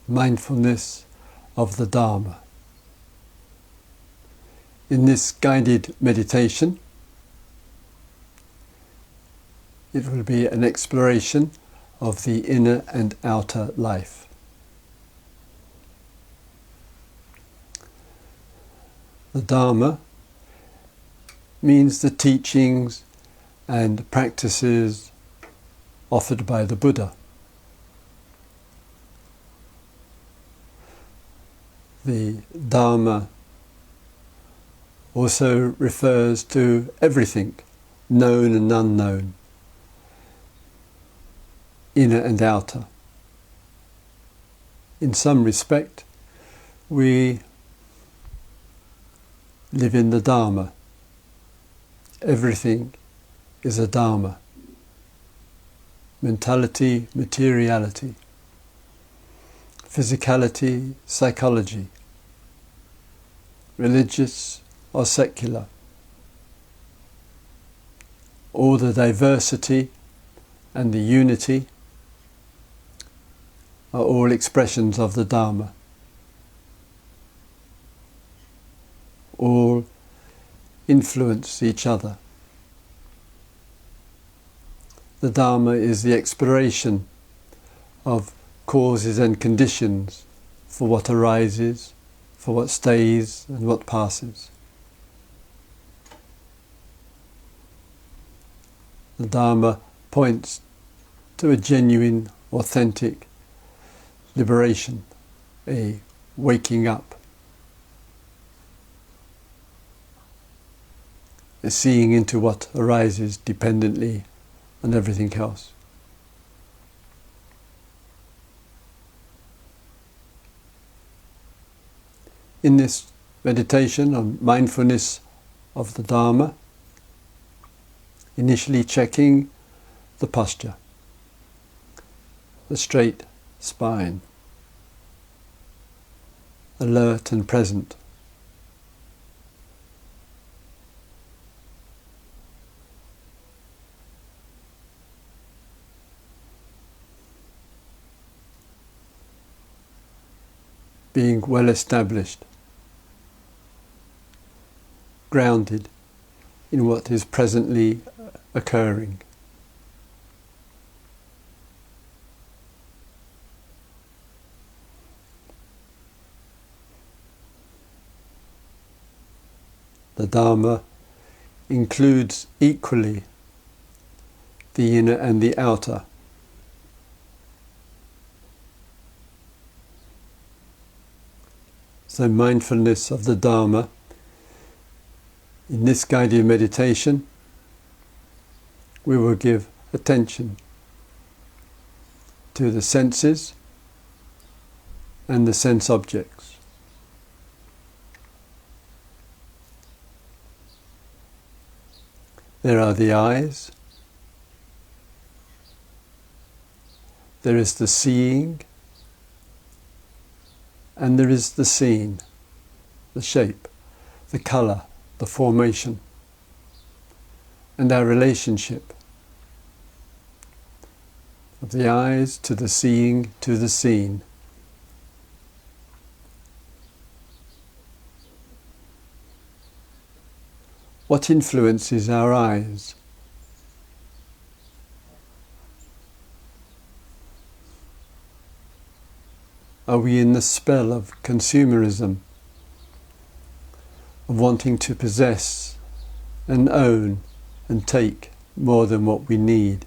Mindfulness of the Dharma. In this guided meditation, it will be an exploration of the inner and outer life. The Dharma means the teachings and practices offered by the Buddha. The Dharma also refers to everything, known and unknown, inner and outer. In some respect, we live in the Dharma. Everything is a Dharma. Mentality, materiality, physicality, psychology, religious or secular. All the diversity and the unity are all expressions of the Dharma. All influence each other. The Dharma is the exploration of causes and conditions for what arises, for what stays and what passes. The Dharma points to a genuine, authentic liberation, a waking up, a seeing into what arises dependently on everything else. In this meditation on mindfulness of the Dharma, initially checking the posture, the straight spine, alert and present. Being well established, grounded in what is presently occurring. The Dharma includes equally the inner and the outer. So mindfulness of the Dharma in this guided meditation, we will give attention to the senses and the sense objects. There are the eyes, there is the seeing, and there is the seen, the shape, the colour, the formation, and our relationship of the eyes to the seeing to the seen. What influences our eyes? Are we in the spell of consumerism, of wanting to possess and own and take more than what we need?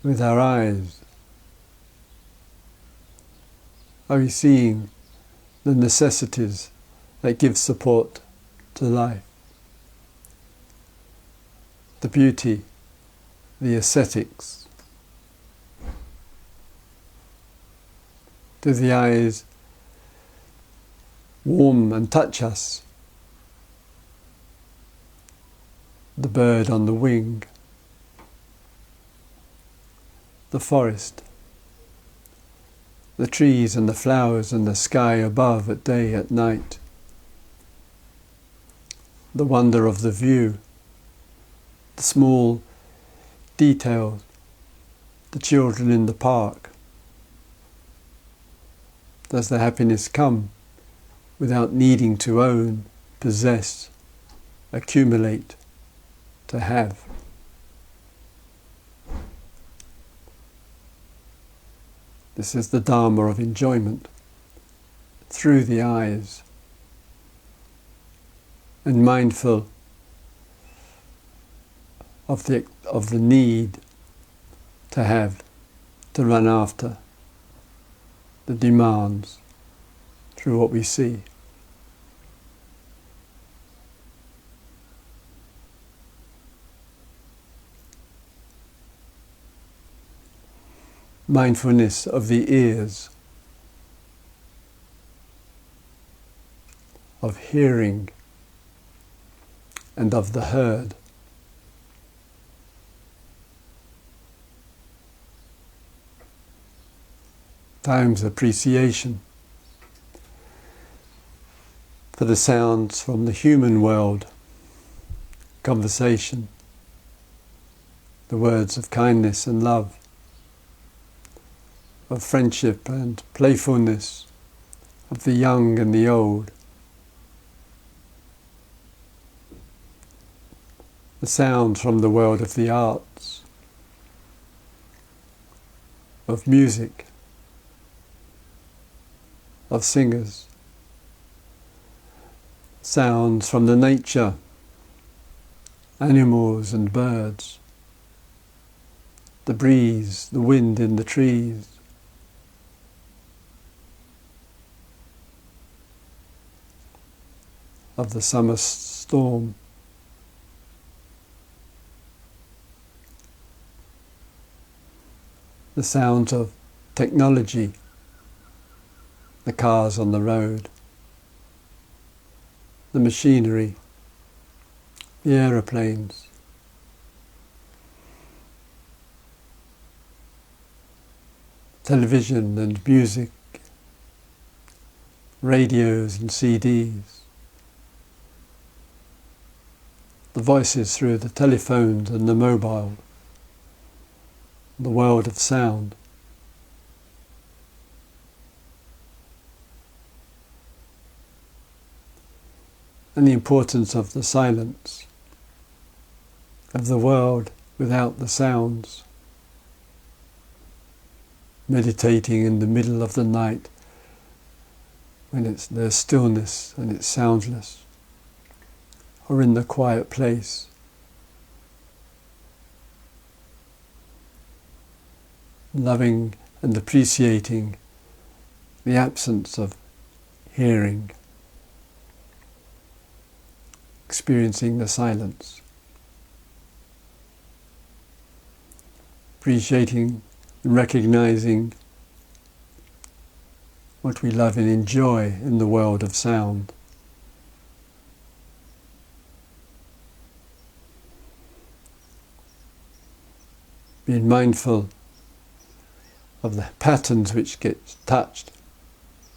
With our eyes, are we seeing the necessities that give support to life? The beauty, the aesthetics. Do the eyes warm and touch us? The bird on the wing, the forest, the trees and the flowers and the sky above at day, at night, the wonder of the view, the small details, the children in the park. Does the happiness come without needing to own, possess, accumulate, to have? This is the Dharma of enjoyment, through the eyes, and mindful of the need to have, to run after, the demands through what we see. Mindfulness of the ears, of hearing, and of the heard. Times appreciation for the sounds from the human world, conversation, the words of kindness and love, of friendship and playfulness, of the young and the old. The sounds from the world of the arts, of music, of singers, sounds from the nature, animals and birds, the breeze, the wind in the trees, of the summer storm, the sounds of technology, the cars on the road, the machinery, the aeroplanes, television and music, radios and CDs, the voices through the telephones and the mobile, the world of sound. And the importance of the silence, of the world without the sounds. Meditating in the middle of the night when there's stillness and it's soundless, or in the quiet place. Loving and appreciating the absence of hearing, experiencing the silence, appreciating and recognizing what we love and enjoy in the world of sound. Being mindful of the patterns which get touched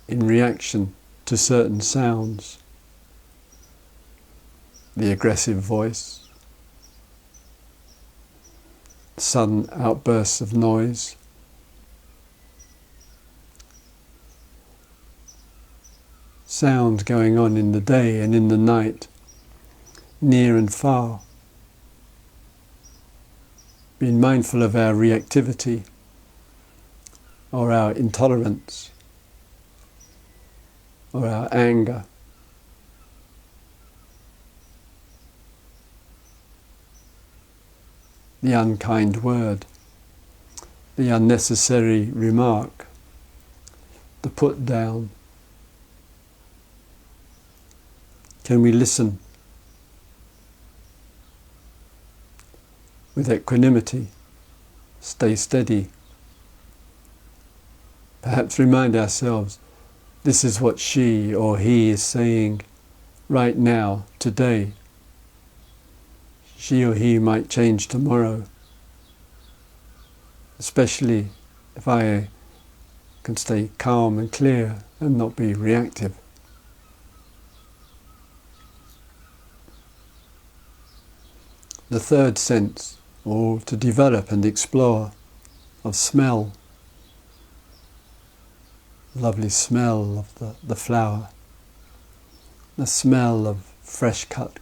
in reaction to certain sounds. The aggressive voice, sudden outbursts of noise, sounds going on in the day and in the night, near and far. Being mindful of our reactivity or our intolerance or our anger. The unkind word, the unnecessary remark, the put down. Can we listen with equanimity, stay steady? Perhaps remind ourselves, this is what she or he is saying right now, today. She or he might change tomorrow, especially if I can stay calm and clear and not be reactive. the third sense, or to develop and explore, of smell. Lovely smell of the flower, the smell of fresh cut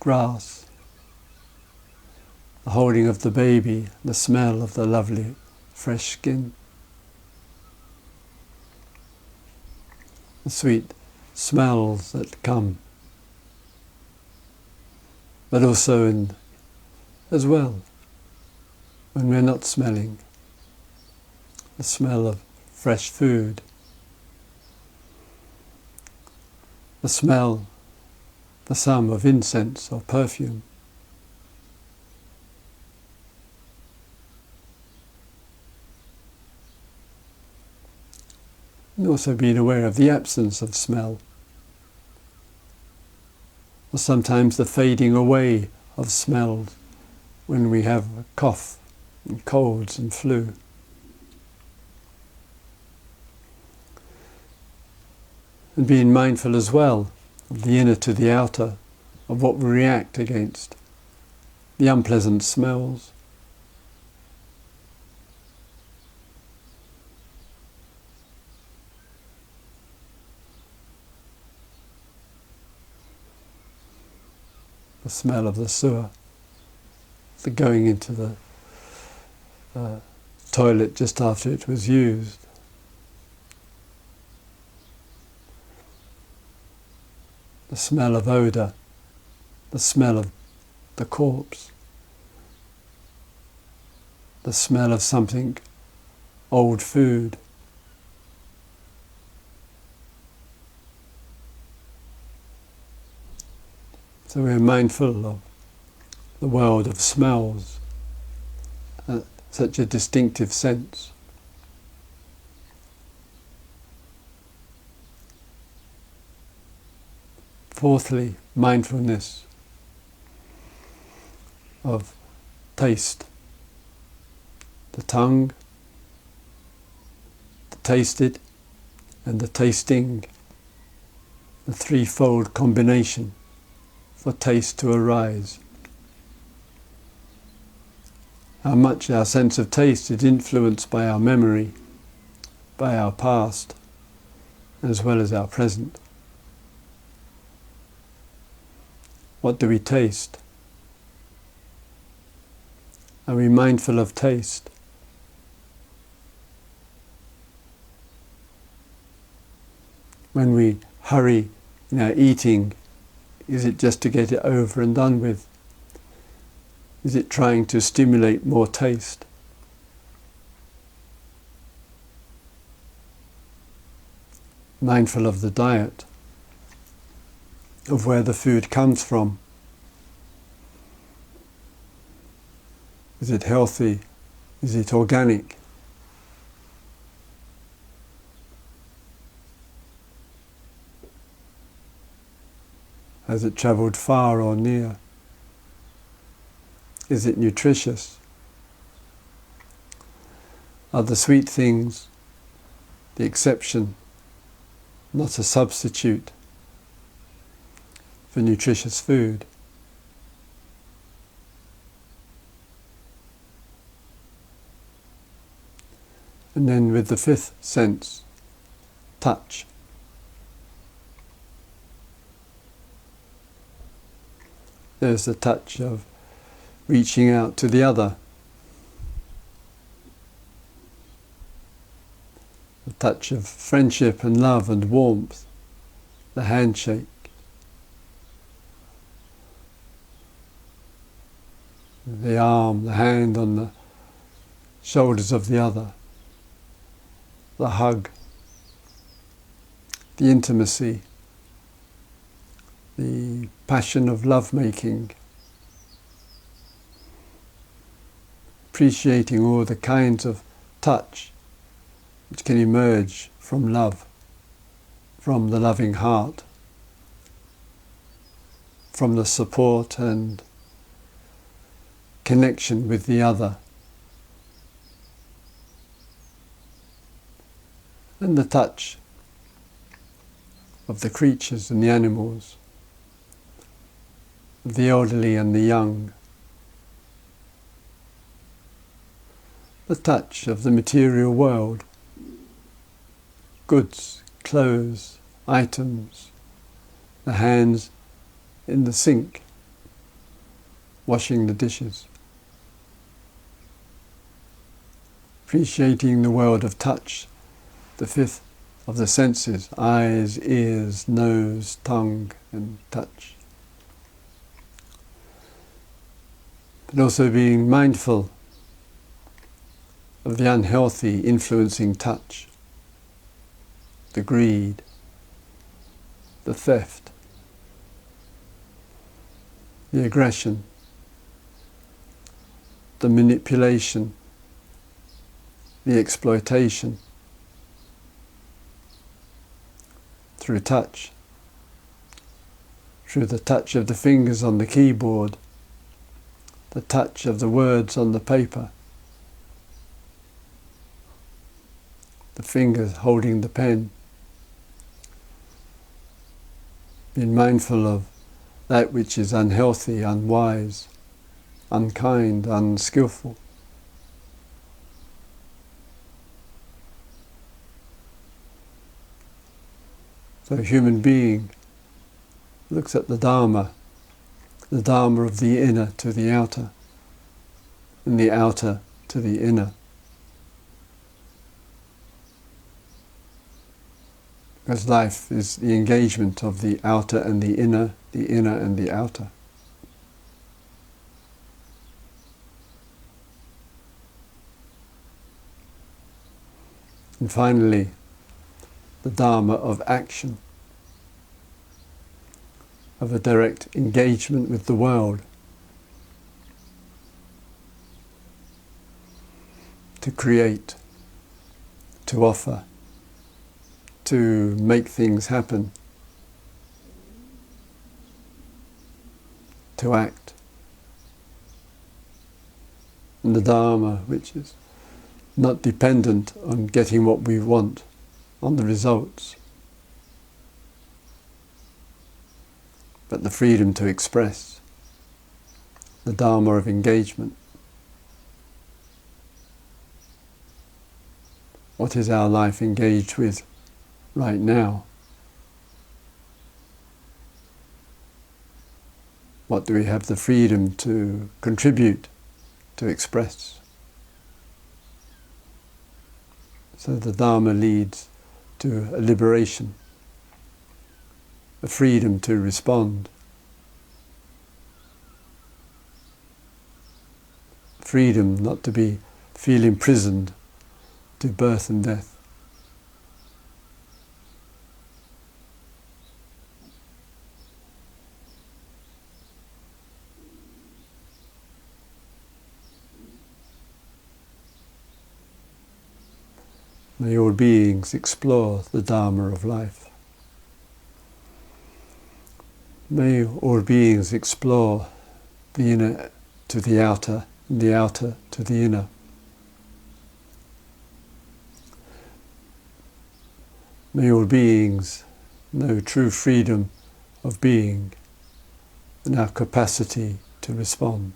grass, the holding of the baby, the smell of the lovely fresh skin, the sweet smells that come, but also as well when we're not smelling, the smell of fresh food, the smell, the sum of incense or perfume. And also being aware of the absence of smell, or sometimes the fading away of smells when we have a cough and colds and flu. And being mindful as well of the inner to the outer, of what we react against, the unpleasant smells, the smell of the sewer, the going into the toilet just after it was used, the smell of odour, the smell of the corpse, the smell of something, old food. So we're mindful of the world of smells, such a distinctive sense. Fourthly, mindfulness of taste. The tongue, the tasted, and the tasting, the threefold combination for taste to arise. How much our sense of taste is influenced by our memory, by our past, as well as our present. What do we taste? Are we mindful of taste? When we hurry in our eating, is it just to get it over and done with? Is it trying to stimulate more taste? Mindful of the diet, of where the food comes from. Is it healthy? Is it organic? Has it travelled far or near? Is it nutritious? Are the sweet things the exception, not a substitute for nutritious food? And then with the fifth sense, touch. There's the touch of reaching out to the other, the touch of friendship and love and warmth, the handshake, the arm, the hand on the shoulders of the other, the hug, the intimacy, the passion of love-making, appreciating all the kinds of touch which can emerge from love, from the loving heart, from the support and connection with the other, and the touch of the creatures and the animals, the elderly and the young, the touch of the material world, goods, clothes, items, the hands in the sink, washing the dishes. Appreciating the world of touch, the fifth of the senses, eyes, ears, nose, tongue and touch. But also being mindful of the unhealthy influencing touch, the greed, the theft, the aggression, the manipulation, the exploitation through touch, through the touch of the fingers on the keyboard, the touch of the words on the paper, the fingers holding the pen. Being mindful of that which is unhealthy, unwise, unkind, unskillful. So a human being looks at the Dharma of the inner to the outer, and the outer to the inner. Because life is the engagement of the outer and the inner and the outer. And finally, the Dharma of action, of a direct engagement with the world, to create, to offer, to make things happen, to act. And the Dharma, which is not dependent on getting what we want, on the results, but the freedom to express, the Dharma of engagement. What is our life engaged with right now? What do we have the freedom to contribute, to express? So the Dharma leads to a liberation, a freedom to respond, freedom not to feel imprisoned to birth and death. May all beings explore the Dharma of life. May all beings explore the inner to the outer, and the outer to the inner. May all beings know true freedom of being and our capacity to respond.